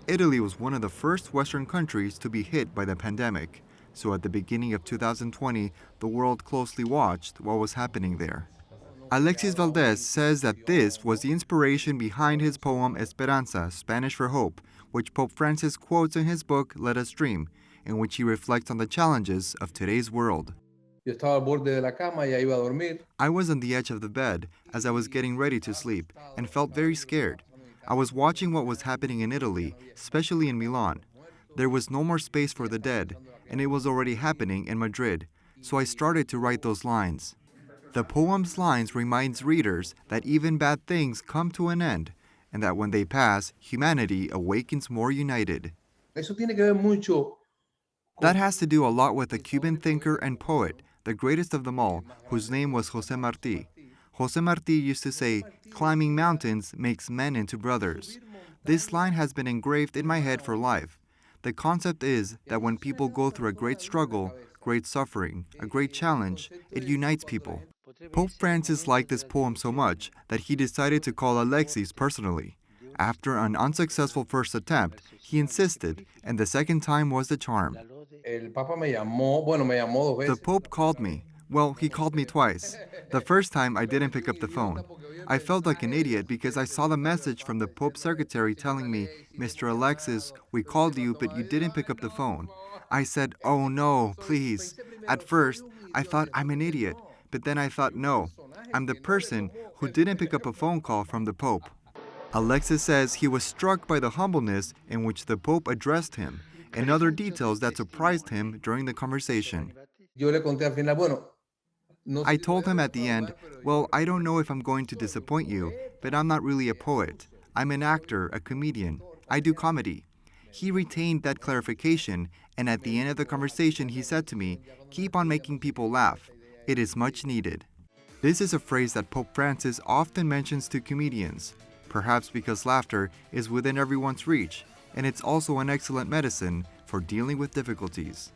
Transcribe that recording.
Italy was one of the first Western countries to be hit by the pandemic, so at the beginning of 2020, the world closely watched what was happening there. Alexis Valdés says that this was the inspiration behind his poem Esperanza, Spanish for hope, which Pope Francis quotes in his book Let Us Dream, in which he reflects on the challenges of today's world. Yo estaba al borde de la cama, ya iba a dormir. I was on the edge of the bed as I was getting ready to sleep and felt very scared. I was watching what was happening in Italy, especially in Milan. There was no more space for the dead, and it was already happening in Madrid, so I started to write those lines. The poem's lines reminds readers that even bad things come to an end, and that when they pass, humanity awakens more united. Eso tiene que ver mucho. That has to do a lot with a Cuban thinker and poet, the greatest of them all, whose name was José Martí. José Martí used to say, "Climbing mountains makes men into brothers." This line has been engraved in my head for life. The concept is that when people go through a great struggle, great suffering, a great challenge, it unites people. Pope Francis liked this poem so much that he decided to call Alexis personally. After an unsuccessful first attempt, he insisted, and the second time was the charm. El Papa me llamó, me llamó 2 The veces. Pope called me. Well, he called me twice. The first time I didn't pick up the phone. I felt like an idiot because I saw the message from the Pope's secretary telling me, "Mr. Alexis, we called you, but you didn't pick up the phone." I said, "Oh no, please." At first, I thought I'm an idiot, but then I thought, no, I'm the person who didn't pick up a phone call from the Pope. Alexis says he was struck by the humbleness in which the Pope addressed him and other details that surprised him during the conversation. Yo le conté al final, no I sé si told voy a him at the end, defraudar, pero "Well, yo I don't know if I'm going to disappoint you, but I'm not really a poet. I'm an actor, a comedian. I do comedy." He retained that clarification, and at the end of the conversation he said to me, "Keep on making people laugh. It is much needed." This is a phrase that Pope Francis often mentions to comedians, perhaps because laughter is within everyone's reach, and it's also an excellent medicine for dealing with difficulties.